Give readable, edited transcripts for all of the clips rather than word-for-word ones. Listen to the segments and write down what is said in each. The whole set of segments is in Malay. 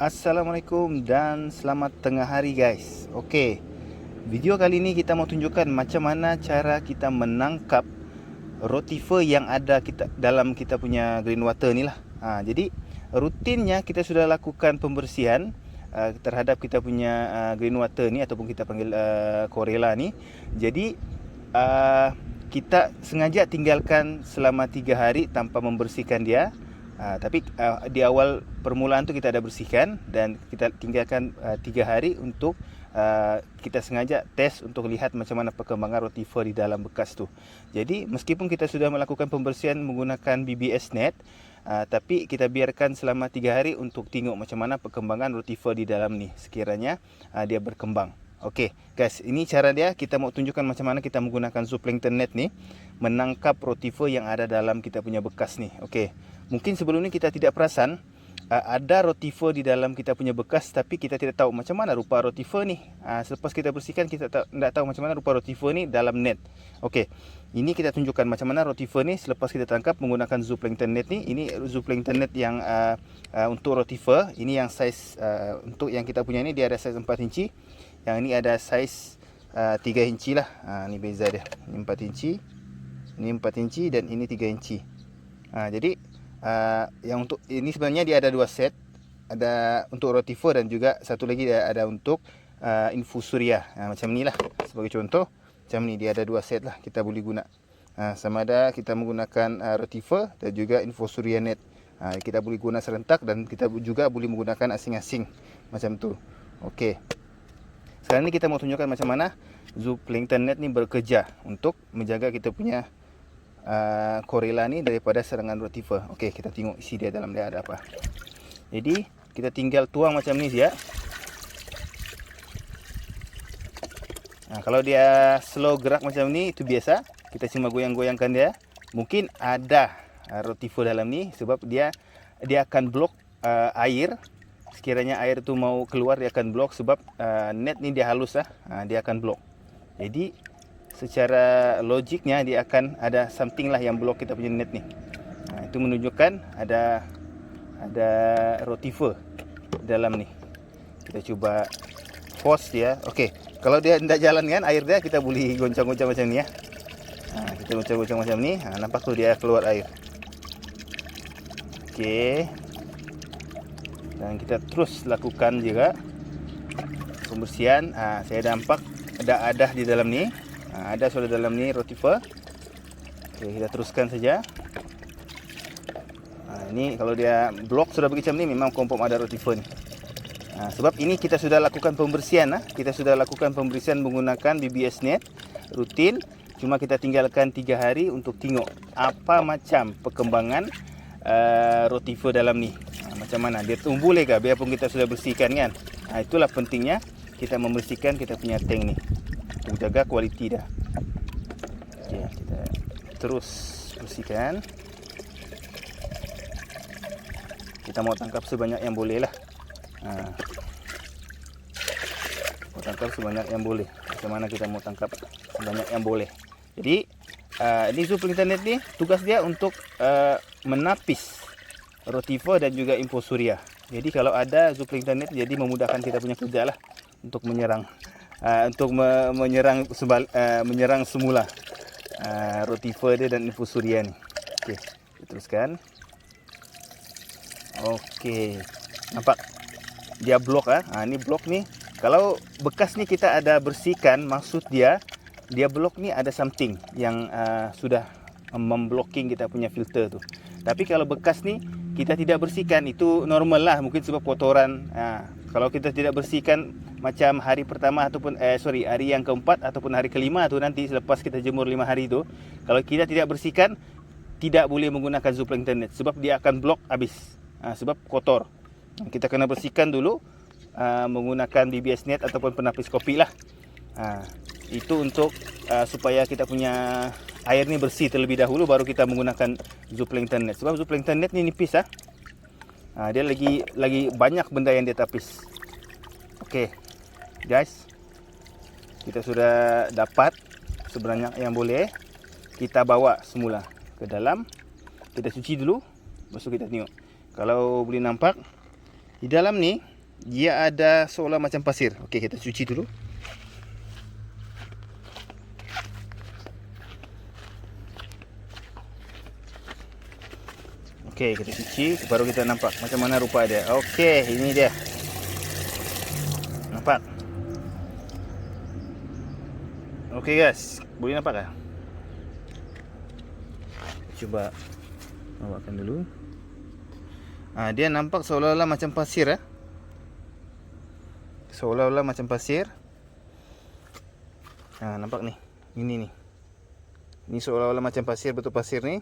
Assalamualaikum dan selamat tengah hari guys. Okey, video kali ini kita mau tunjukkan macam mana cara kita menangkap rotifer yang ada dalam kita punya green water ni lah. Jadi rutinnya kita sudah lakukan pembersihan terhadap kita punya green water ni, ataupun kita panggil Corella ni. Jadi kita sengaja tinggalkan selama 3 hari tanpa membersihkan dia. Tapi di awal permulaan tu kita ada bersihkan dan kita tinggalkan 3 hari untuk kita sengaja test untuk lihat macam mana perkembangan rotifer di dalam bekas tu. Jadi meskipun kita sudah melakukan pembersihan menggunakan BBS net, tapi kita biarkan selama 3 hari untuk tengok macam mana perkembangan rotifer di dalam ni sekiranya dia berkembang. Okey guys, ini cara dia. Kita mau tunjukkan macam mana kita menggunakan zooplankton net ni menangkap rotifer yang ada dalam kita punya bekas ni. Okey, mungkin sebelum ni kita tidak perasan ada rotifer di dalam kita punya bekas, tapi kita tidak tahu macam mana rupa rotifer ni. Selepas kita bersihkan, kita tidak tahu macam mana rupa rotifer ni dalam net. Okey, ini kita tunjukkan macam mana rotifer ni selepas kita tangkap menggunakan zooplankton net ni. Ini zooplankton net yang untuk rotifer. Ini yang saiz untuk yang kita punya ni, dia ada saiz 4 inci. Yang ini ada saiz 3 inci lah. Ni beza dia. Ini 4 inci, ini 4 inci dan ini 3 inci. Jadi yang untuk ini sebenarnya dia ada 2 set. Ada untuk rotifer dan juga satu lagi dia ada untuk infusoria. Macam ni lah. Sebagai contoh, macam ni dia ada 2 set lah kita boleh guna. Sama ada kita menggunakan rotifer dan juga infusoria net. Kita boleh guna serentak dan kita juga boleh menggunakan asing-asing macam tu. Okey. Sekarang ni kita mau tunjukkan macam mana zooplankton net ni bekerja untuk menjaga kita punya Corella ni daripada serangan rotifer. Okey, kita tengok isi dia, dalam dia ada apa. Jadi kita tinggal tuang macam ni saja. Kalau dia slow gerak macam ni, itu biasa. Kita cuma goyang-goyangkan dia. Mungkin ada rotifer dalam ni, sebab dia akan blok air. Sekiranya air tu mau keluar, dia akan blok, sebab net ni dia halus lah. Dia akan blok. Jadi secara logiknya dia akan ada something lah yang blok kita punya net ni. Itu menunjukkan ada rotifer dalam ni. Kita cuba force dia. Okey, kalau dia tidak jalan kan air dia, kita boleh goncang-goncang macam ni ya. Kita goncang-goncang macam ni. Nampak tu dia keluar air. Okey. Dan kita terus lakukan juga pembersihan. Saya nampak ada di dalam ni. Ada sudah dalam ni rotifer. Okey, kita teruskan saja. Ini kalau dia blok sudah macam ni, memang confirm ada rotifer ni. Sebab ini kita sudah lakukan pembersihan. Kita sudah lakukan pembersihan menggunakan BBS net rutin. Cuma kita tinggalkan 3 hari untuk tengok apa macam perkembangan rotifer dalam ni. Macam mana dia tumbuh boleh ke biarpun kita sudah bersihkan kan. Itulah pentingnya kita membersihkan kita punya tank ni untuk jaga kualiti dah. Okey, kita terus bersihkan. Kita mau tangkap sebanyak yang boleh lah. Mau tangkap sebanyak yang boleh. Macam mana kita mau tangkap sebanyak yang boleh. Jadi ini zooplankton net ni tugas dia untuk menapis rotifer dan juga infusoria. Jadi kalau ada zooplankton net, jadi memudahkan kita punya kerja lah untuk menyerang menyerang semula rotifer dia dan infusoria ni. Okey, kita teruskan. Okey, nampak dia blok ini blok ni. Kalau bekas ni kita ada bersihkan, maksud dia blok ni ada something yang sudah memblocking kita punya filter tu. Tapi kalau bekas ni kita tidak bersihkan, itu normal lah, mungkin sebab kotoran. Kalau kita tidak bersihkan macam hari pertama ataupun hari yang keempat ataupun hari kelima tu, nanti selepas kita jemur 5 hari tu, kalau kita tidak bersihkan, tidak boleh menggunakan zooplankton net sebab dia akan blok habis. Sebab kotor. Kita kena bersihkan dulu menggunakan BBS net ataupun penapis kopi lah. Itu untuk supaya kita punya air ni bersih terlebih dahulu, baru kita menggunakan zooplankton net. Sebab zooplankton net ni nipis dia lagi banyak benda yang dia tapis. Okey guys, kita sudah dapat sebanyak yang boleh. Kita bawa semula ke dalam. Kita cuci dulu, lepas tu kita tengok. Kalau boleh nampak, di dalam ni dia ada seolah macam pasir. Okey, kita cuci dulu. Okey, kita cuci baru kita nampak macam mana rupa dia. Okey, ini dia. Nampak? Okey guys, boleh nampak tak? Cuba bawakan dulu. Dia nampak seolah-olah macam pasir. Seolah-olah macam pasir. Nampak ni. Ini ni. Ini seolah-olah macam pasir, betul pasir ni.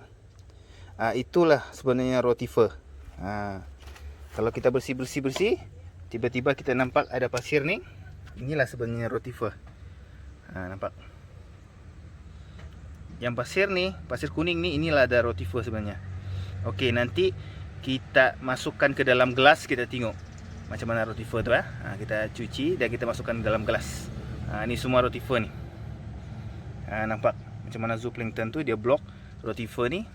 Itulah sebenarnya rotifer. Kalau kita bersih, tiba-tiba kita nampak ada pasir ni. Inilah sebenarnya rotifer. Nampak? Yang pasir ni, pasir kuning ni, inilah ada rotifer sebenarnya. Okey, nanti kita masukkan ke dalam gelas, kita tengok macam mana rotifer tu. Kita cuci dan kita masukkan ke dalam gelas. Ni semua rotifer ni. Nampak macam mana zooplankton tu dia blok rotifer ni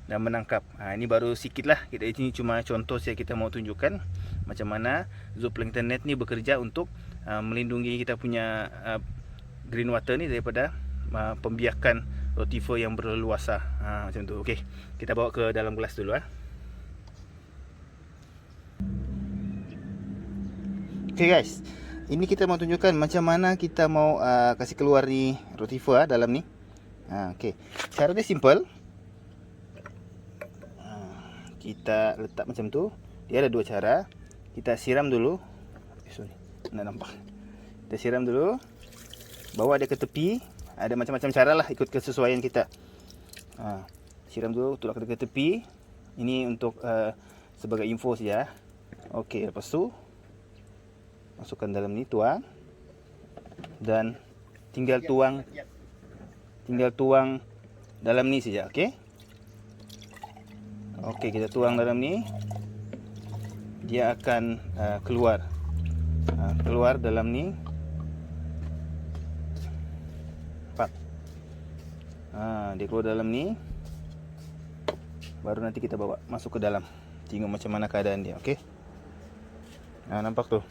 dan menangkap. Ini baru sikit lah. Ini cuma contoh saja kita mau tunjukkan macam mana zooplankton net ni bekerja untuk melindungi kita punya green water ni daripada pembiakan rotifer yang berleluasa. Macam tu. Okey, kita bawa ke dalam gelas dulu. Okey guys, ini kita mau tunjukkan macam mana kita mau kasih keluar ni rotifer dalam ni. Okey, cara dia simple. Kita letak macam tu. Dia ada dua cara. Kita siram dulu. Sorry, nak nampak. Kita siram dulu. Bawa dia ke tepi. Ada macam-macam cara lah, ikut kesesuaian kita. Siram dulu, tolak dia ke tepi. Ini untuk sebagai info saja. Okey, lepas tu masukkan dalam ni, tuang. Dan tinggal tuang dalam ni saja. Okey. Okey, kita tuang dalam ni. Dia akan keluar. Keluar dalam ni. Nampak? Dia keluar dalam ni. Baru nanti kita bawa masuk ke dalam. Tengok macam mana keadaan dia. Okey. Nampak tu.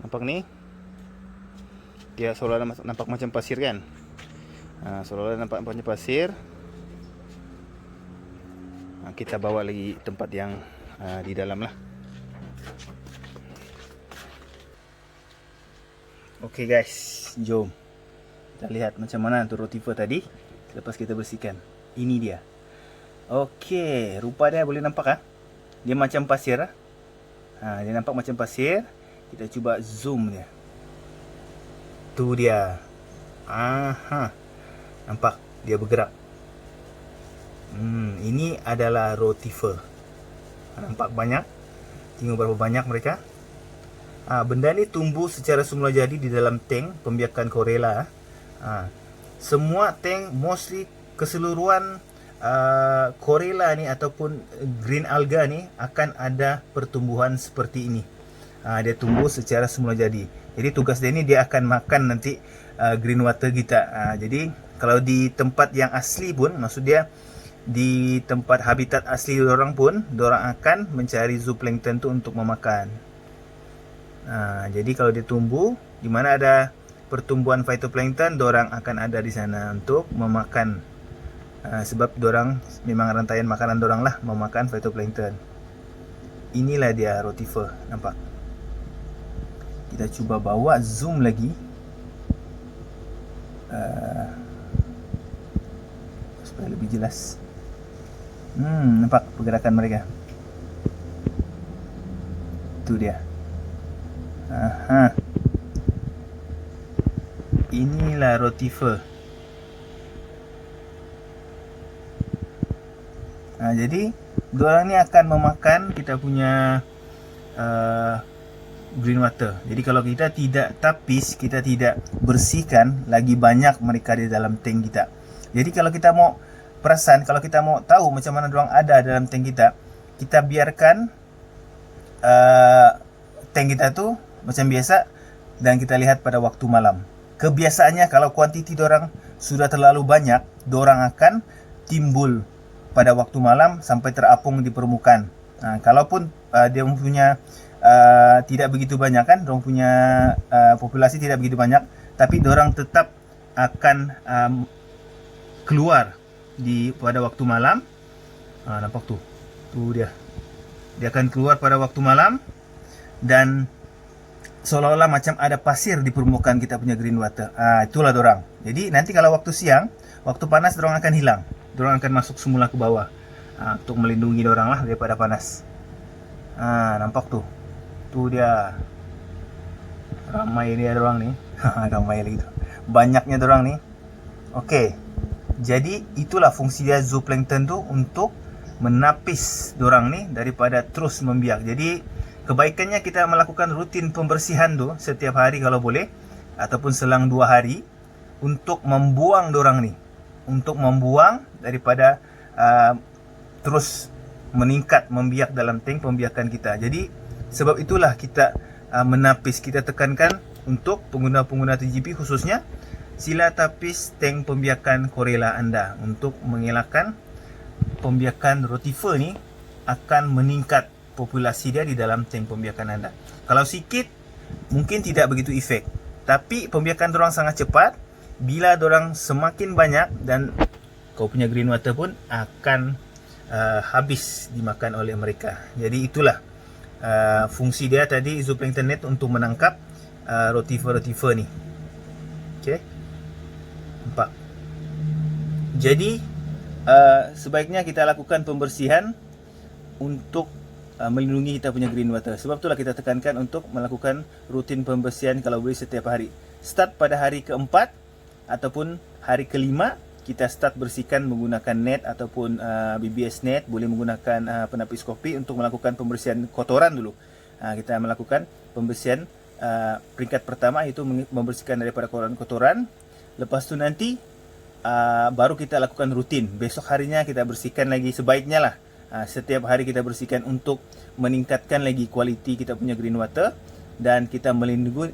Nampak ni? Dia seolah-olah nampak macam pasir kan? Seolah-olah nampak macam pasir. Kita bawa lagi tempat yang di dalam lah. Okey guys, jom kita lihat macam mana tu rotifer tadi lepas kita bersihkan. Ini dia. Okey, rupa dia boleh nampak dia macam pasir. Dia nampak macam pasir. Kita cuba zoom dia. Tu dia. Nampak dia bergerak. Ini adalah rotifer. Nampak banyak. Tengok berapa banyak mereka. Benda ni tumbuh secara semula jadi di dalam tank pembiakan Corella. Semua tank, mostly keseluruhan Corella ni ataupun green alga ni akan ada pertumbuhan seperti ini. Dia tumbuh secara semula jadi. Jadi tugas dia ni dia akan makan nanti green water kita. Jadi kalau di tempat yang asli pun, maksud dia di tempat habitat asli orang pun, orang akan mencari zooplankton tu untuk memakan. Jadi kalau dia tumbuh di mana ada pertumbuhan phytoplankton, orang akan ada di sana untuk memakan. Sebab orang memang rantaian makanan orang lah memakan phytoplankton. Inilah dia rotifer, nampak? Kita cuba bawa zoom lagi. Supaya lebih jelas. Nampak pergerakan mereka. Itu dia. Inilah rotifer. Jadi diorang ni akan memakan kita punya green water. Jadi kalau kita tidak tapis, kita tidak bersihkan, lagi banyak mereka di dalam tank kita. Jadi kalau kita mau perasan, kalau kita mau tahu macam mana diorang ada dalam tank kita, kita biarkan tank kita tu macam biasa, dan kita lihat pada waktu malam. Kebiasaannya kalau kuantiti dorang sudah terlalu banyak, dorang akan timbul pada waktu malam sampai terapung di permukaan. Kalaupun dia punya tidak begitu banyak kan, dorang punya populasi tidak begitu banyak, tapi dorang tetap akan keluar pada waktu malam. Nampak tuh dia akan keluar pada waktu malam dan seolah-olah macam ada pasir di permukaan kita punya green water. Itulah dorang. Jadi nanti kalau waktu siang, waktu panas dorang akan hilang. Dorang akan masuk semula ke bawah untuk melindungi dorang lah daripada panas. Nampak tuh. Tuh dia. Ramai dia dorang nih. Ramai lagi tuh. Banyaknya dorang nih. Oke. Jadi itulah fungsi dia zooplankton tuh, untuk menapis dorang nih daripada terus membiak. Jadi kebaikannya kita melakukan rutin pembersihan tuh setiap hari kalau boleh, ataupun selang 2 hari, untuk membuang dorang nih, untuk membuang daripada terus meningkat membiak dalam tank pembiakan kita. Jadi sebab itulah kita menapis, kita tekankan untuk pengguna-pengguna TGP khususnya, sila tapis tank pembiakan Corella anda untuk mengelakkan pembiakan rotifer ni akan meningkat populasi dia di dalam tank pembiakan anda. Kalau sikit mungkin tidak begitu efek, tapi pembiakan dorang sangat cepat. Bila dorang semakin banyak, dan kau punya green water pun akan habis dimakan oleh mereka. Jadi itulah fungsi dia tadi, zooplankton net, untuk menangkap rotifer-rotifer ni. Okey, nampak. Jadi sebaiknya kita lakukan pembersihan untuk melindungi kita punya green water. Sebab itulah kita tekankan untuk melakukan rutin pembersihan kalau boleh setiap hari. Start pada hari keempat ataupun hari kelima, kita start bersihkan menggunakan net ataupun BBS net. Boleh menggunakan penapis kopi untuk melakukan pembersihan kotoran dulu. Kita melakukan pembersihan peringkat pertama, iaitu membersihkan daripada kotoran. Lepas tu nanti baru kita lakukan rutin. Besok harinya kita bersihkan lagi, sebaiknya lah setiap hari kita bersihkan untuk meningkatkan lagi kualiti kita punya green water. Dan kita melindungi,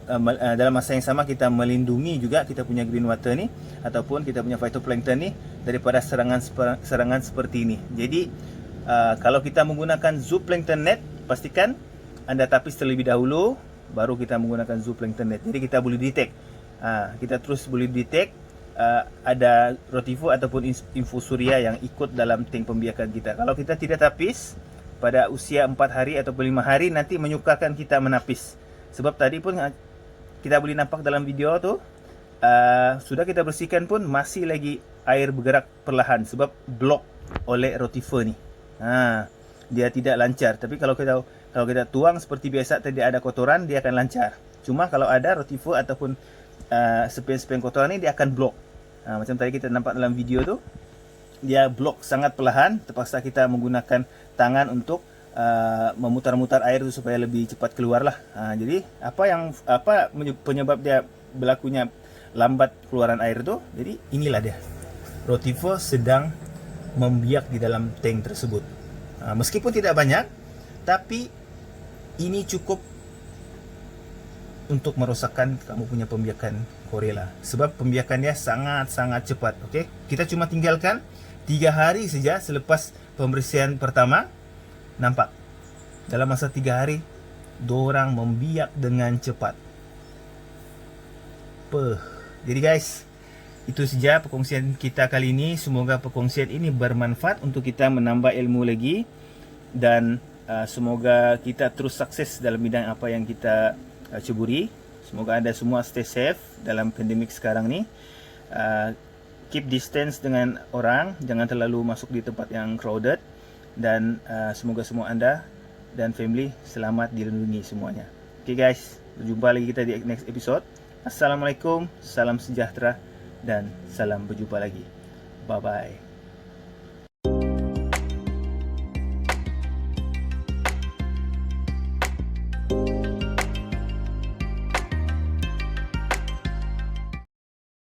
dalam masa yang sama kita melindungi juga kita punya green water ni ataupun kita punya phytoplankton ni daripada serangan seperti ini. Jadi kalau kita menggunakan zooplankton net, pastikan anda tapis terlebih dahulu, baru kita menggunakan zooplankton net. Jadi kita boleh detect, kita terus boleh detect ada rotifer ataupun infusoria yang ikut dalam tank pembiakan kita. Kalau kita tidak tapis pada usia 4 hari ataupun 5 hari, nanti menyukarkan kita menapis. Sebab tadi pun kita boleh nampak dalam video tu, sudah kita bersihkan pun masih lagi air bergerak perlahan sebab blok oleh rotifer ni. Dia tidak lancar. Tapi kalau kita tuang seperti biasa, tidak ada kotoran, dia akan lancar. Cuma kalau ada rotifer ataupun sepian-sepian kotoran ni, dia akan blok. Macam tadi kita nampak dalam video tu, dia blok sangat perlahan. Terpaksa kita menggunakan tangan untuk memutar-mutar air tu supaya lebih cepat keluar lah. Jadi apa penyebab dia berlakunya lambat keluaran air tu? Jadi inilah dia, rotifer sedang membiak di dalam tank tersebut. Meskipun tidak banyak, tapi ini cukup untuk merosakkan kamu punya pembiakan Corella. Sebab pembiakan dia sangat-sangat cepat. Okay? Kita cuma tinggalkan 3 hari saja selepas pembersihan pertama. Nampak, dalam masa 3 hari dorang membiak dengan cepat. Jadi guys, itu saja perkongsian kita kali ini. Semoga perkongsian ini bermanfaat untuk kita menambah ilmu lagi. Dan semoga kita terus sukses dalam bidang apa yang kita ceburi. Semoga anda semua stay safe dalam pandemik sekarang ni. Keep distance dengan orang, jangan terlalu masuk di tempat yang crowded. Dan semoga semua anda dan family selamat, dilindungi semuanya. Okay guys, berjumpa lagi kita di next episode. Assalamualaikum, salam sejahtera dan salam berjumpa lagi. Bye bye.